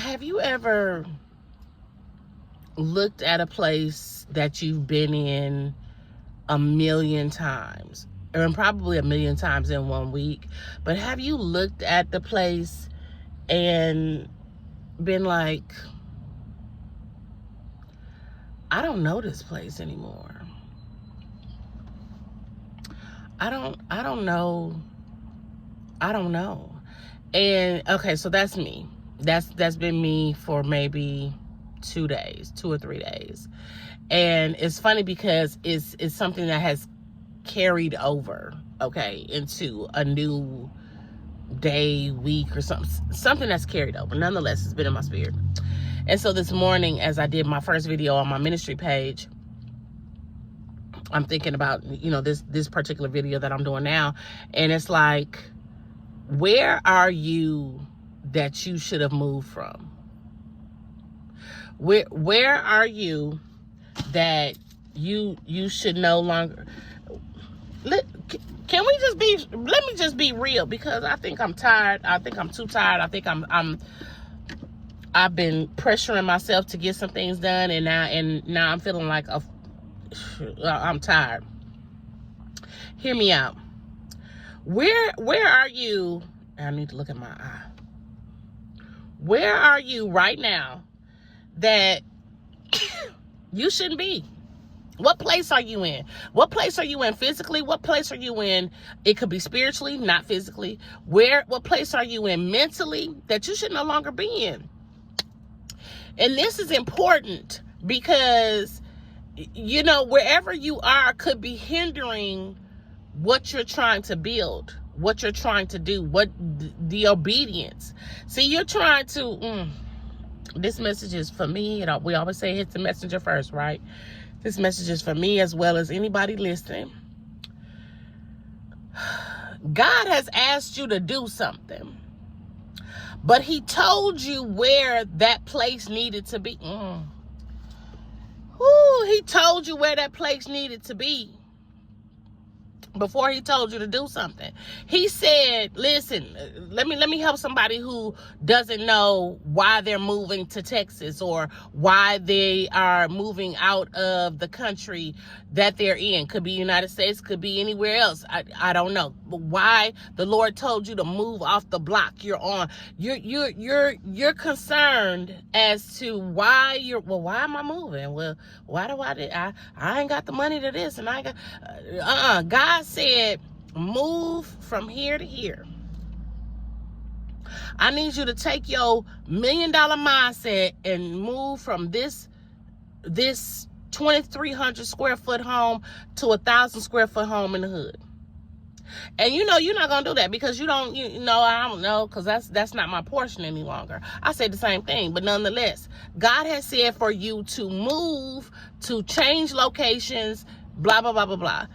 have you ever looked at a place that you've been in a million times, or probably a million times in 1 week, but have you looked at the place and been like, I don't know this place anymore. I don't know. And okay, so that's me. That's been me for maybe 2 or 3 days. And it's funny because it's something that has carried over, okay, into a new day, week, or something that's carried over. Nonetheless, it's been in my spirit. And so this morning, as I did my first video on my ministry page, I'm thinking about, this particular video that I'm doing now. And it's like, where are you that you should have moved from? Where are you that you should no longer? Let me just be real, because I think I'm tired. I think I'm too tired. I think I've been pressuring myself to get some things done, and now I'm feeling like I'm tired. Hear me out. Where are you? I need to look at my eye. Where are you right now that you shouldn't be? What place are you in? What place are you in physically? What place are you in? It could be spiritually, not physically. What place are you in mentally that you should no longer be in? And this is important because, wherever you are could be hindering what you're trying to build, what you're trying to do, the obedience. See, you're trying to, this message is for me. We always say hit the messenger first, right? This message is for me as well as anybody listening. God has asked you to do something, but he told you where that place needed to be. He told you where that place needed to be before he told you to do something. He said, listen, let me help somebody who doesn't know why they're moving to Texas, or why they are moving out of the country that they're in. Could be United States, could be anywhere else. I don't know. But why the Lord told you to move off the block you're on. You're concerned as to why why am I moving? Well, why do I ain't got the money to this, and I got God said, move from here to here. I need you to take your $1 million mindset and move from this 2,300 square foot home to a 1,000 square foot home in the hood. And you're not gonna do that because I don't know, because that's not my portion any longer. I say the same thing, but nonetheless, God has said for you to move, to change locations, blah blah blah blah blah.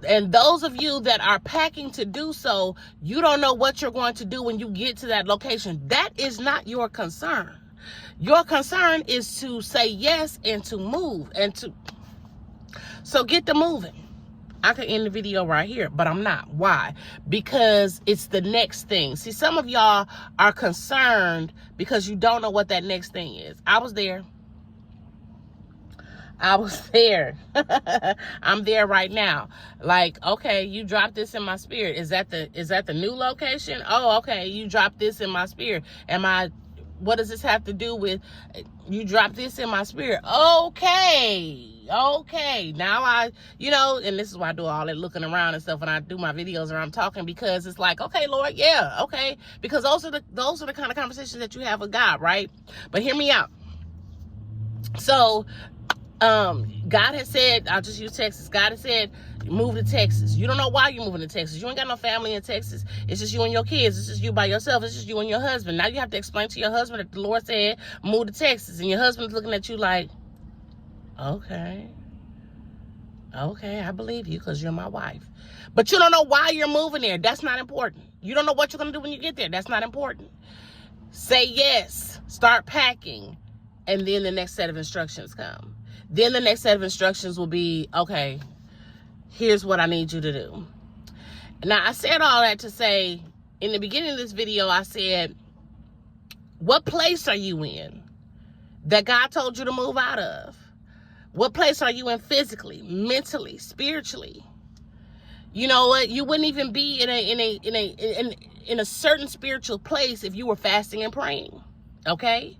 And those of you that are packing to do so, you don't know what you're going to do when you get to that location. That is not your concern. Your concern is to say yes and to move so get to moving. I could end the video right here, but I'm not. Why? Because it's the next thing. See, some of y'all are concerned because you don't know what that next thing is. I was there. I'm there right now. Like, okay, you dropped this in my spirit. Is that the new location? Oh, okay, you dropped this in my spirit. What does this have to do with you dropped this in my spirit? Okay. Now and this is why I do all that looking around and stuff when I do my videos and I'm talking, because it's like, okay, Lord, yeah, okay. Because those are the kind of conversations that you have with God, right? But hear me out. So, God has said, I'll just use Texas. God has said, move to Texas. You don't know why you're moving to Texas. You ain't got no family in Texas. It's just you and your kids. It's just you by yourself. It's just you and your husband. Now you have to explain to your husband that the Lord said, move to Texas. And your husband's looking at you like, okay, I believe you because you're my wife. But you don't know why you're moving there. That's not important. You don't know what you're going to do when you get there. That's not important. Say yes. Start packing. And then the next set of instructions come. Then the next set of instructions will be, okay, here's what I need you to do. Now, I said all that to say, in the beginning of this video, I said, What place are you in that God told you to move out of? What place are you in physically, mentally, spiritually? You know what? You wouldn't even be in a certain spiritual place if you were fasting and praying. Okay?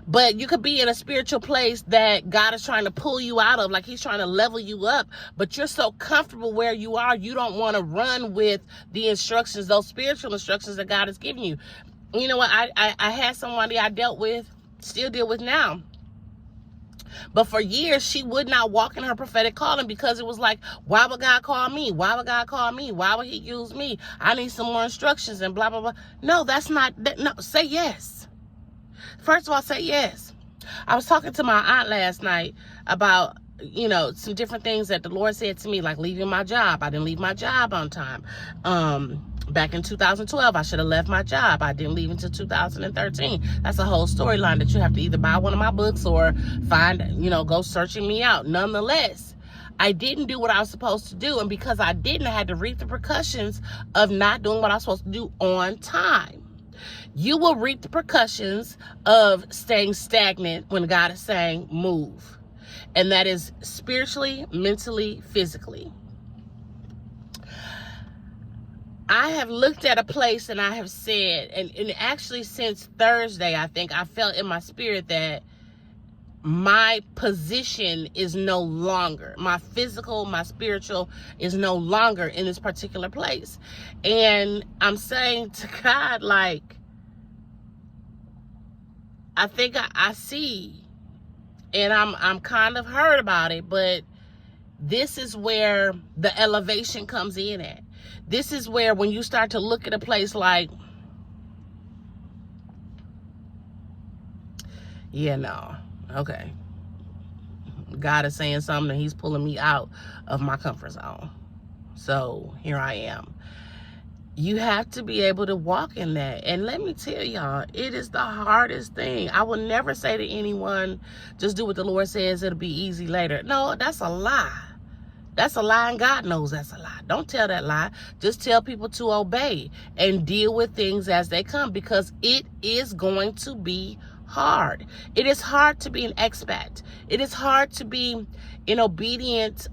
But you could be in a spiritual place that God is trying to pull you out of, like he's trying to level you up, but you're so comfortable where you are, you don't want to run with the instructions, those spiritual instructions that God has given you. You know what? I had somebody I dealt with, still deal with now. But for years, she would not walk in her prophetic calling because it was like, why would God call me? Why would God call me? Why would he use me? I need some more instructions and blah, blah, blah. No, that's not, no, say yes. First of all, say yes. I was talking to my aunt last night about, you know, some different things that the Lord said to me, like leaving my job. I didn't leave my job on time. Back in 2012, I should have left my job. I didn't leave until 2013. That's a whole storyline that you have to either buy one of my books or find, you know, go searching me out. Nonetheless, I didn't do what I was supposed to do. And because I didn't, I had to reap the repercussions of not doing what I was supposed to do on time. You will reap the repercussions of staying stagnant when God is saying move. And that is spiritually, mentally, physically. I have looked at a place and I have said, and actually since Thursday, I think I felt in my spirit that my position is no longer, my physical, my spiritual is no longer in this particular place. And I'm saying to God, like, I think I see, and I'm kind of hurt about it, but this is where the elevation comes in at. This is where when you start to look at a place like, yeah, no, okay, God is saying something and he's pulling me out of my comfort zone. So here I am. You have to be able to walk in that. And let me tell y'all, it is the hardest thing. I will never say to anyone, just do what the Lord says, it'll be easy later. No, that's a lie. That's a lie, and God knows that's a lie. Don't tell that lie. Just tell people to obey and deal with things as they come, because it is going to be hard. It is hard to be an expat. It is hard to be an obedient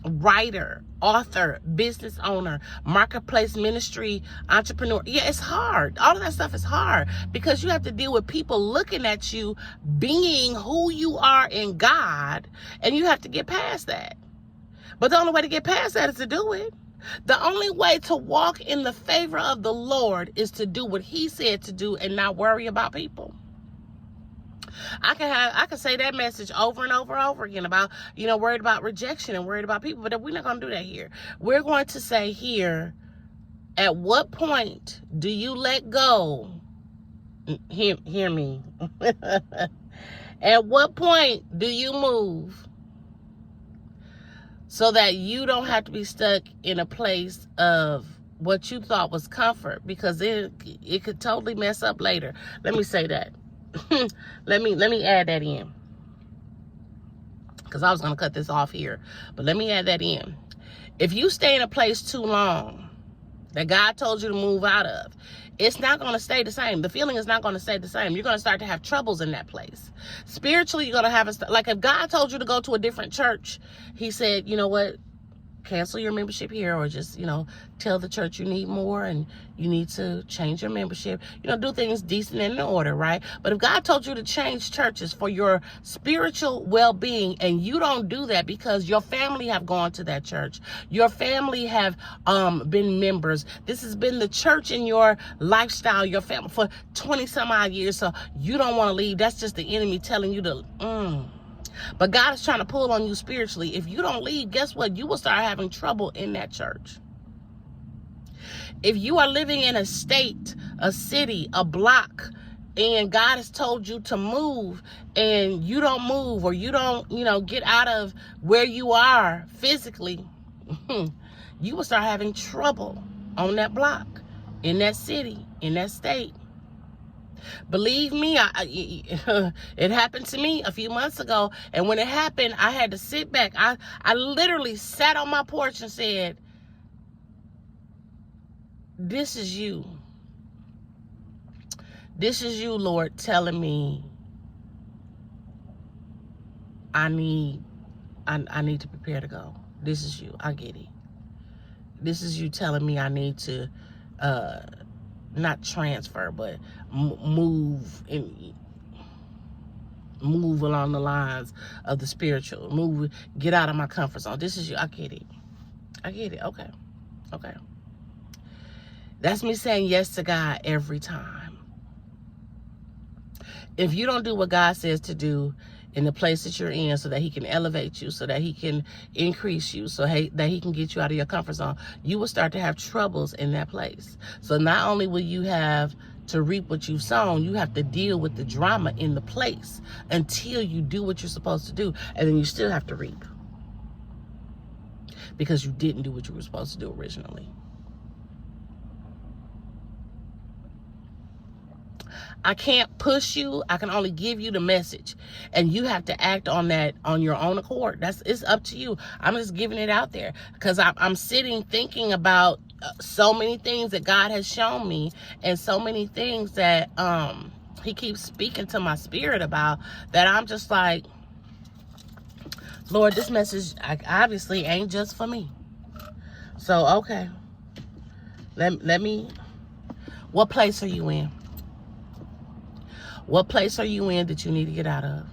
writer, author, business owner, marketplace ministry, entrepreneur. Yeah, it's hard. All of that stuff is hard because you have to deal with people looking at you being who you are in God, and you have to get past that. But the only way to get past that is to do it. The only way to walk in the favor of the Lord is to do what he said to do and not worry about people. I can say that message over and over and over again about, you know, worried about rejection and worried about people, but we're not going to do that here. We're going to say here, at what point do you let go? Hear me. At what point do you move so that you don't have to be stuck in a place of what you thought was comfort, because it could totally mess up later. Let me say that. let me add that in, because I was going to cut this off here, but let me add that in. If you stay in a place too long that God told you to move out of, it's not going to stay the same. The feeling is not going to stay the same. You're going to start to have troubles in that place. Spiritually, you're going to have like if God told you to go to a different church, he said, you know what, cancel your membership here, or just, you know, tell the church you need more and you need to change your membership. You know, do things decent and in order, right? But if God told you to change churches for your spiritual well-being, and you don't do that because your family have gone to that church, your family have been members, this has been the church in your lifestyle, your family for 20 some odd years, so you don't want to leave, that's just the enemy telling you to But God is trying to pull on you spiritually. If you don't leave, guess what? You will start having trouble in that church. If you are living in a state, a city, a block, and God has told you to move, and you don't move, or you don't, you know, get out of where you are physically, you will start having trouble on that block, in that city, in that state. Believe me, it happened to me a few months ago, and when it happened, I had to sit back. I literally sat on my porch and said, this is you. This is you, Lord, telling me I need to prepare to go. This is you. I get it. This is you telling me I need to not transfer, but move along the lines of the spiritual. Get out of my comfort zone. This is you. I get it. I get it. Okay. Okay. That's me saying yes to God every time. If you don't do what God says to do in the place that you're in, so that he can elevate you, so that he can increase you, so that he can get you out of your comfort zone, you will start to have troubles in that place. So not only will you have to reap what you've sown, you have to deal with the drama in the place until you do what you're supposed to do. And then you still have to reap, because you didn't do what you were supposed to do originally. I can't push you. I can only give you the message, and you have to act on that on your own accord. It's up to you. I'm just giving it out there because I'm sitting thinking about so many things that God has shown me, and so many things that he keeps speaking to my spirit about, that I'm just like, Lord, this message obviously ain't just for me. So okay, let me. What place are you in? What place are you in that you need to get out of?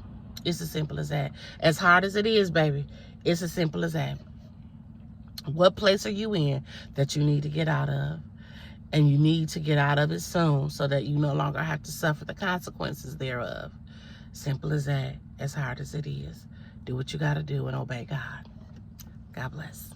It's as simple as that. As hard as it is, baby, it's as simple as that. What place are you in that you need to get out of? And you need to get out of it soon, so that you no longer have to suffer the consequences thereof. Simple as that. As hard as it is. Do what you got to do and obey God. God bless.